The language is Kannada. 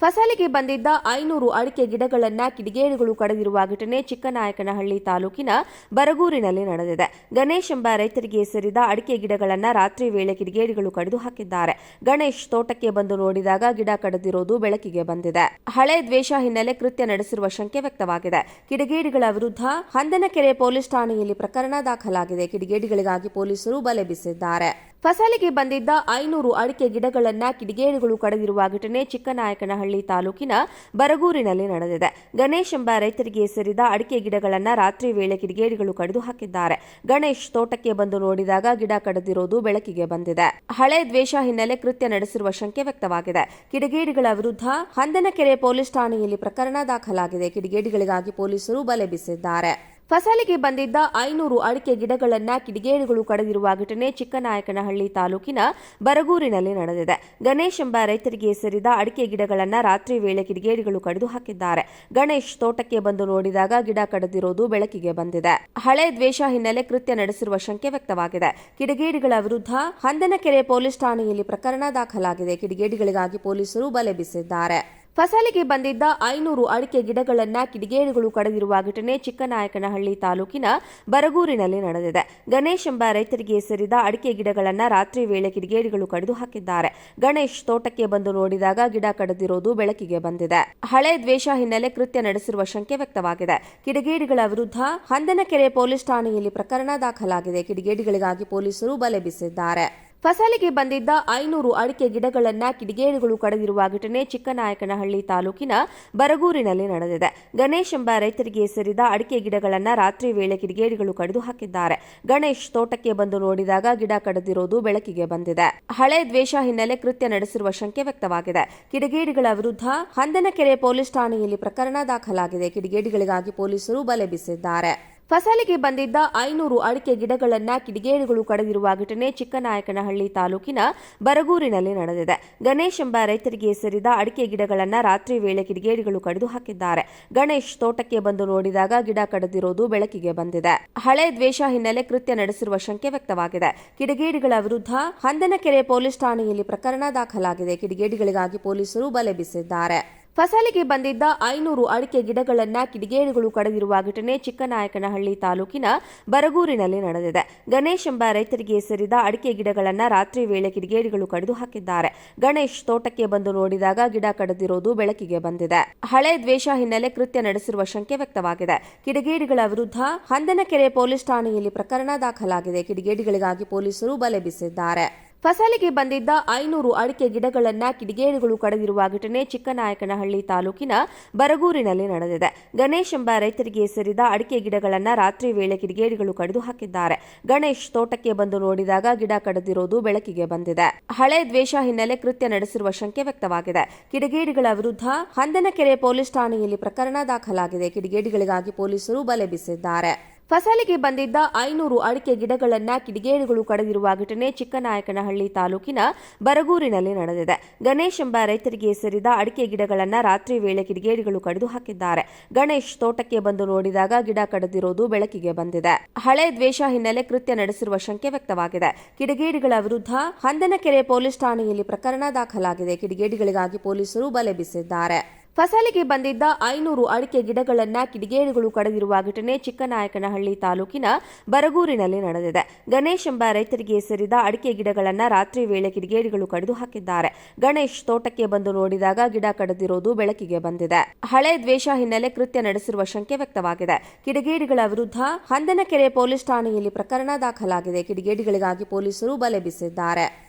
ಫಸಲಿಗೆ ಬಂದಿದ್ದ 500 ಅಡಿಕೆ ಗಿಡಗಳನ್ನ ಕಿಡಿಗೇಡಿಗಳು ಕಡಿದಿರುವ ಘಟನೆ ಚಿಕ್ಕನಾಯಕನಹಳ್ಳಿ ತಾಲೂಕಿನ ಬರಗೂರಿನಲ್ಲಿ ನಡೆದಿದೆ. ಗಣೇಶ್ ಎಂಬ ರೈತರಿಗೆ ಸೇರಿದ ಅಡಿಕೆ ಗಿಡಗಳನ್ನ ರಾತ್ರಿ ವೇಳೆ ಕಿಡಿಗೇಡಿಗಳು ಕಡಿದು ಹಾಕಿದ್ದಾರೆ. ಗಣೇಶ್ ತೋಟಕ್ಕೆ ಬಂದು ನೋಡಿದಾಗ ಗಿಡ ಕಡಿದಿರುವುದು ಬೆಳಕಿಗೆ ಬಂದಿದೆ. ಹಳೆ ದ್ವೇಷ ಹಿನ್ನೆಲೆ ಕೃತ್ಯ ನಡೆಸಿರುವ ಶಂಕೆ ವ್ಯಕ್ತವಾಗಿದೆ. ಕಿಡಿಗೇಡಿಗಳ ವಿರುದ್ಧ ಹಂದನಕೆರೆ ಪೊಲೀಸ್ ಠಾಣೆಯಲ್ಲಿ ಪ್ರಕರಣ ದಾಖಲಾಗಿದೆ. ಕಿಡಿಗೇಡಿಗಳಿಗಾಗಿ ಪೊಲೀಸರು ಬಲೆ ಬೀಸಿದ್ದಾರೆ. ಫಸಲಿಗೆ ಬಂದಿದ್ದ 500 ಅಡಿಕೆ ಗಿಡಗಳನ್ನ ಕಿಡಿಗೇಡಿಗಳು ಕಡಿದಿರುವ ಘಟನೆ ಚಿಕ್ಕನಾಯಕನಹಳ್ಳಿ ತಾಲೂಕಿನ ಬರಗೂರಿನಲ್ಲಿ ನಡೆದಿದೆ. ಗಣೇಶ್ ಎಂಬ ರೈತರಿಗೆ ಸೇರಿದ ಅಡಿಕೆ ಗಿಡಗಳನ್ನ ರಾತ್ರಿ ವೇಳೆ ಕಿಡಿಗೇಡಿಗಳು ಕಡಿದು ಹಾಕಿದ್ದಾರೆ. ಗಣೇಶ್ ತೋಟಕ್ಕೆ ಬಂದು ನೋಡಿದಾಗ ಗಿಡ ಕಡಿದಿರುವುದು ಬೆಳಕಿಗೆ ಬಂದಿದೆ. ಹಳೆ ದ್ವೇಷ ಹಿನ್ನೆಲೆ ಕೃತ್ಯ ನಡೆಸಿರುವ ಶಂಕೆ ವ್ಯಕ್ತವಾಗಿದೆ. ಕಿಡಿಗೇಡಿಗಳ ವಿರುದ್ಧ ಹಂದನಕೆರೆ ಪೊಲೀಸ್ ಠಾಣೆಯಲ್ಲಿ ಪ್ರಕರಣ ದಾಖಲಾಗಿದೆ. ಕಿಡಿಗೇಡಿಗಳಿಗಾಗಿ ಪೊಲೀಸರು ಬಲೆ ಬೀಸಿದ್ದಾರೆ. ಫಸಲಿಗೆ ಬಂದಿದ್ದ 500 ಅಡಿಕೆ ಗಿಡಗಳನ್ನ ಕಿಡಿಗೇಡಿಗಳು ಕಡಿದಿರುವ ಘಟನೆ ಚಿಕ್ಕನಾಯಕನಹಳ್ಳಿ ತಾಲೂಕಿನ ಬರಗೂರಿನಲ್ಲಿ ನಡೆದಿದೆ. ಗಣೇಶ್ ಎಂಬ ರೈತರಿಗೆ ಸೇರಿದ ಅಡಿಕೆ ಗಿಡಗಳನ್ನ ರಾತ್ರಿ ವೇಳೆ ಕಿಡಿಗೇಡಿಗಳು ಕಡಿದು ಹಾಕಿದ್ದಾರೆ. ಗಣೇಶ್ ತೋಟಕ್ಕೆ ಬಂದು ನೋಡಿದಾಗ ಗಿಡ ಕಡಿದಿರುವುದು ಬೆಳಕಿಗೆ ಬಂದಿದೆ. ಹಳೆ ದ್ವೇಷ ಹಿನ್ನೆಲೆ ಕೃತ್ಯ ನಡೆಸಿರುವ ಶಂಕೆ ವ್ಯಕ್ತವಾಗಿದೆ. ಕಿಡಿಗೇಡಿಗಳ ವಿರುದ್ಧ ಹಂದನಕೆರೆ ಪೊಲೀಸ್ ಠಾಣೆಯಲ್ಲಿ ಪ್ರಕರಣ ದಾಖಲಾಗಿದೆ. ಕಿಡಿಗೇಡಿಗಳಿಗಾಗಿ ಪೊಲೀಸರು ಬಲೆ ಬೀಸಿದ್ದಾರೆ. ಫಸಲಿಗೆ ಬಂದಿದ್ದ 500 ಅಡಿಕೆ ಗಿಡಗಳನ್ನ ಕಿಡಿಗೇಡಿಗಳು ಕಡಿದಿರುವ ಘಟನೆ ಚಿಕ್ಕನಾಯಕನಹಳ್ಳಿ ತಾಲೂಕಿನ ಬರಗೂರಿನಲ್ಲಿ ನಡೆದಿದೆ. ಗಣೇಶ್ ಎಂಬ ರೈತರಿಗೆ ಸೇರಿದ ಅಡಿಕೆ ಗಿಡಗಳನ್ನ ರಾತ್ರಿ ವೇಳೆ ಕಿಡಿಗೇಡಿಗಳು ಕಡಿದು ಹಾಕಿದ್ದಾರೆ. ಗಣೇಶ್ ತೋಟಕ್ಕೆ ಬಂದು ನೋಡಿದಾಗ ಗಿಡ ಕಡಿದಿರುವುದು ಬೆಳಕಿಗೆ ಬಂದಿದೆ. ಹಳೆ ದ್ವೇಷ ಹಿನ್ನೆಲೆ ಕೃತ್ಯ ನಡೆಸಿರುವ ಶಂಕೆ ವ್ಯಕ್ತವಾಗಿದೆ. ಕಿಡಿಗೇಡಿಗಳ ವಿರುದ್ಧ ಹಂದನಕೆರೆ ಪೊಲೀಸ್ ಠಾಣೆಯಲ್ಲಿ ಪ್ರಕರಣ ದಾಖಲಾಗಿದೆ. ಕಿಡಿಗೇಡಿಗಳಿಗಾಗಿ ಪೊಲೀಸರು ಬಲೆ ಬೀಸಿದ್ದಾರೆ. ಫಸಲಿಗೆ ಬಂದಿದ್ದ 500 ಅಡಿಕೆ ಗಿಡಗಳನ್ನ ಕಿಡಿಗೇಡಿಗಳು ಕಡಿದಿರುವ ಘಟನೆ ಚಿಕ್ಕನಾಯಕನಹಳ್ಳಿ ತಾಲೂಕಿನ ಬರಗೂರಿನಲ್ಲಿ ನಡೆದಿದೆ. ಗಣೇಶ್ ಎಂಬ ರೈತರಿಗೆ ಸೇರಿದ ಅಡಿಕೆ ಗಿಡಗಳನ್ನ ರಾತ್ರಿ ವೇಳೆ ಕಿಡಿಗೇಡಿಗಳು ಕಡಿದು ಹಾಕಿದ್ದಾರೆ. ಗಣೇಶ್ ತೋಟಕ್ಕೆ ಬಂದು ನೋಡಿದಾಗ ಗಿಡ ಕಡಿದಿರುವುದು ಬೆಳಕಿಗೆ ಬಂದಿದೆ. ಹಳೆ ದ್ವೇಷ ಹಿನ್ನೆಲೆ ಕೃತ್ಯ ನಡೆಸಿರುವ ಶಂಕೆ ವ್ಯಕ್ತವಾಗಿದೆ. ಕಿಡಿಗೇಡಿಗಳ ವಿರುದ್ಧ ಹಂದನಕೆರೆ ಪೊಲೀಸ್ ಠಾಣೆಯಲ್ಲಿ ಪ್ರಕರಣ ದಾಖಲಾಗಿದೆ. ಕಿಡಿಗೇಡಿಗಳಿಗಾಗಿ ಪೊಲೀಸರು ಬಲೆ ಬೀಸಿದ್ದಾರೆ. ಫಸಲಿಗೆ ಬಂದಿದ್ದ 500 ಅಡಿಕೆ ಗಿಡಗಳನ್ನ ಕಿಡಿಗೇಡಿಗಳು ಕಡಿದಿರುವ ಘಟನೆ ಚಿಕ್ಕನಾಯಕನಹಳ್ಳಿ ತಾಲೂಕಿನ ಬರಗೂರಿನಲ್ಲಿ ನಡೆದಿದೆ. ಗಣೇಶ್ ಎಂಬ ರೈತರಿಗೆ ಸೇರಿದ ಅಡಿಕೆ ಗಿಡಗಳನ್ನ ರಾತ್ರಿ ವೇಳೆ ಕಿಡಿಗೇಡಿಗಳು ಕಡಿದು ಹಾಕಿದ್ದಾರೆ. ಗಣೇಶ್ ತೋಟಕ್ಕೆ ಬಂದು ನೋಡಿದಾಗ ಗಿಡ ಕಡಿದಿರುವುದು ಬೆಳಕಿಗೆ ಬಂದಿದೆ. ಹಳೆ ದ್ವೇಷ ಹಿನ್ನೆಲೆ ಕೃತ್ಯ ನಡೆಸಿರುವ ಶಂಕೆ ವ್ಯಕ್ತವಾಗಿದೆ. ಕಿಡಿಗೇಡಿಗಳ ವಿರುದ್ಧ ಹಂದನಕೆರೆ ಪೊಲೀಸ್ ಠಾಣೆಯಲ್ಲಿ ಪ್ರಕರಣ ದಾಖಲಾಗಿದೆ. ಕಿಡಿಗೇಡಿಗಳಿಗಾಗಿ ಪೊಲೀಸರು ಬಲೆ ಬೀಸಿದ್ದಾರೆ. ಫಸಲಿಗೆ ಬಂದಿದ್ದ 500 ಅಡಿಕೆ ಗಿಡಗಳನ್ನ ಕಿಡಿಗೇಡಿಗಳು ಕಡಿದಿರುವ ಘಟನೆ ಚಿಕ್ಕನಾಯಕನಹಳ್ಳಿ ತಾಲೂಕಿನ ಬರಗೂರಿನಲ್ಲಿ ನಡೆದಿದೆ. ಗಣೇಶ್ ಎಂಬ ರೈತರಿಗೆ ಸೇರಿದ ಅಡಿಕೆ ಗಿಡಗಳನ್ನ ರಾತ್ರಿ ವೇಳೆ ಕಿಡಿಗೇಡಿಗಳು ಕಡಿದು ಹಾಕಿದ್ದಾರೆ. ಗಣೇಶ್ ತೋಟಕ್ಕೆ ಬಂದು ನೋಡಿದಾಗ ಗಿಡ ಕಡಿದಿರುವುದು ಬೆಳಕಿಗೆ ಬಂದಿದೆ. ಹಳೆ ದ್ವೇಷ ಹಿನ್ನೆಲೆ ಕೃತ್ಯ ನಡೆಸಿರುವ ಶಂಕೆ ವ್ಯಕ್ತವಾಗಿದೆ. ಕಿಡಿಗೇಡಿಗಳ ವಿರುದ್ಧ ಹಂದನಕೆರೆ ಪೊಲೀಸ್ ಠಾಣೆಯಲ್ಲಿ ಪ್ರಕರಣ ದಾಖಲಾಗಿದೆ. ಕಿಡಿಗೇಡಿಗಳಿಗಾಗಿ ಪೊಲೀಸರು ಬಲೆ ಬೀಸಿದ್ದಾರೆ. ಫಸಲಿಗೆ ಬಂದಿದ್ದ 500 ಅಡಿಕೆ ಗಿಡಗಳನ್ನ ಕಿಡಿಗೇಡಿಗಳು ಕಡಿದಿರುವ ಘಟನೆ ಚಿಕ್ಕನಾಯಕನಹಳ್ಳಿ ತಾಲೂಕಿನ ಬರಗೂರಿನಲ್ಲಿ ನಡೆದಿದೆ. ಗಣೇಶ್ ಎಂಬ ರೈತರಿಗೆ ಸೇರಿದ ಅಡಿಕೆ ಗಿಡಗಳನ್ನ ರಾತ್ರಿ ವೇಳೆ ಕಿಡಿಗೇಡಿಗಳು ಕಡಿದು ಹಾಕಿದ್ದಾರೆ. ಗಣೇಶ್ ತೋಟಕ್ಕೆ ಬಂದು ನೋಡಿದಾಗ ಗಿಡ ಕಡಿದಿರುವುದು ಬೆಳಕಿಗೆ ಬಂದಿದೆ. ಹಳೆ ದ್ವೇಷ ಹಿನ್ನೆಲೆ ಕೃತ್ಯ ನಡೆಸಿರುವ ಶಂಕೆ ವ್ಯಕ್ತವಾಗಿದೆ. ಕಿಡಿಗೇಡಿಗಳ ವಿರುದ್ಧ ಹಂದನಕೆರೆ ಪೊಲೀಸ್ ಠಾಣೆಯಲ್ಲಿ ಪ್ರಕರಣ ದಾಖಲಾಗಿದೆ. ಕಿಡಿಗೇಡಿಗಳಿಗಾಗಿ ಪೊಲೀಸರು ಬಲೆ ಬೀಸಿದ್ದಾರೆ. ಫಸಲಿಗೆ ಬಂದಿದ್ದ 500 ಅಡಿಕೆ ಗಿಡಗಳನ್ನ ಕಿಡಿಗೇಡಿಗಳು ಕಡಿದಿರುವ ಘಟನೆ ಚಿಕ್ಕನಾಯಕನಹಳ್ಳಿ ತಾಲೂಕಿನ ಬರಗೂರಿನಲ್ಲಿ ನಡೆದಿದೆ. ಗಣೇಶ್ ಎಂಬ ರೈತರಿಗೆ ಸೇರಿದ ಅಡಿಕೆ ಗಿಡಗಳನ್ನ ರಾತ್ರಿ ವೇಳೆ ಕಿಡಿಗೇಡಿಗಳು ಕಡಿದು ಹಾಕಿದ್ದಾರೆ. ಗಣೇಶ್ ತೋಟಕ್ಕೆ ಬಂದು ನೋಡಿದಾಗ ಗಿಡ ಕಡಿದಿರುವುದು ಬೆಳಕಿಗೆ ಬಂದಿದೆ. ಹಳೆ ದ್ವೇಷ ಹಿನ್ನೆಲೆ ಕೃತ್ಯ ನಡೆಸಿರುವ ಶಂಕೆ ವ್ಯಕ್ತವಾಗಿದೆ. ಕಿಡಿಗೇಡಿಗಳ ವಿರುದ್ಧ ಹಂದನಕೆರೆ ಪೊಲೀಸ್ ಠಾಣೆಯಲ್ಲಿ ಪ್ರಕರಣ ದಾಖಲಾಗಿದೆ. ಕಿಡಿಗೇಡಿಗಳಿಗಾಗಿ ಪೊಲೀಸರು ಬಲೆ ಬೀಸಿದ್ದಾರೆ. ಫಸಲಿಗೆ ಬಂದಿದ್ದ 500 ಅಡಿಕೆ ಗಿಡಗಳನ್ನ ಕಿಡಿಗೇಡಿಗಳು ಕಡಿದಿರುವ ಘಟನೆ ಚಿಕ್ಕನಾಯಕನಹಳ್ಳಿ ತಾಲೂಕಿನ ಬರಗೂರಿನಲ್ಲಿ ನಡೆದಿದೆ. ಗಣೇಶ್ ಎಂಬ ರೈತರಿಗೆ ಸೇರಿದ ಅಡಿಕೆ ಗಿಡಗಳನ್ನ ರಾತ್ರಿ ವೇಳೆ ಕಿಡಿಗೇಡಿಗಳು ಕಡಿದು ಹಾಕಿದ್ದಾರೆ. ಗಣೇಶ್ ತೋಟಕ್ಕೆ ಬಂದು ನೋಡಿದಾಗ ಗಿಡ ಕಡಿದಿರುವುದು ಬೆಳಕಿಗೆ ಬಂದಿದೆ. ಹಳೆ ದ್ವೇಷ ಹಿನ್ನೆಲೆ ಕೃತ್ಯ ನಡೆಸಿರುವ ಶಂಕೆ ವ್ಯಕ್ತವಾಗಿದೆ. ಕಿಡಿಗೇಡಿಗಳ ವಿರುದ್ಧ ಹಂದನಕೆರೆ ಪೊಲೀಸ್ ಠಾಣೆಯಲ್ಲಿ ಪ್ರಕರಣ ದಾಖಲಾಗಿದೆ. ಕಿಡಿಗೇಡಿಗಳಿಗಾಗಿ ಪೊಲೀಸರು ಬಲೆ ಬೀಸಿದ್ದಾರೆ.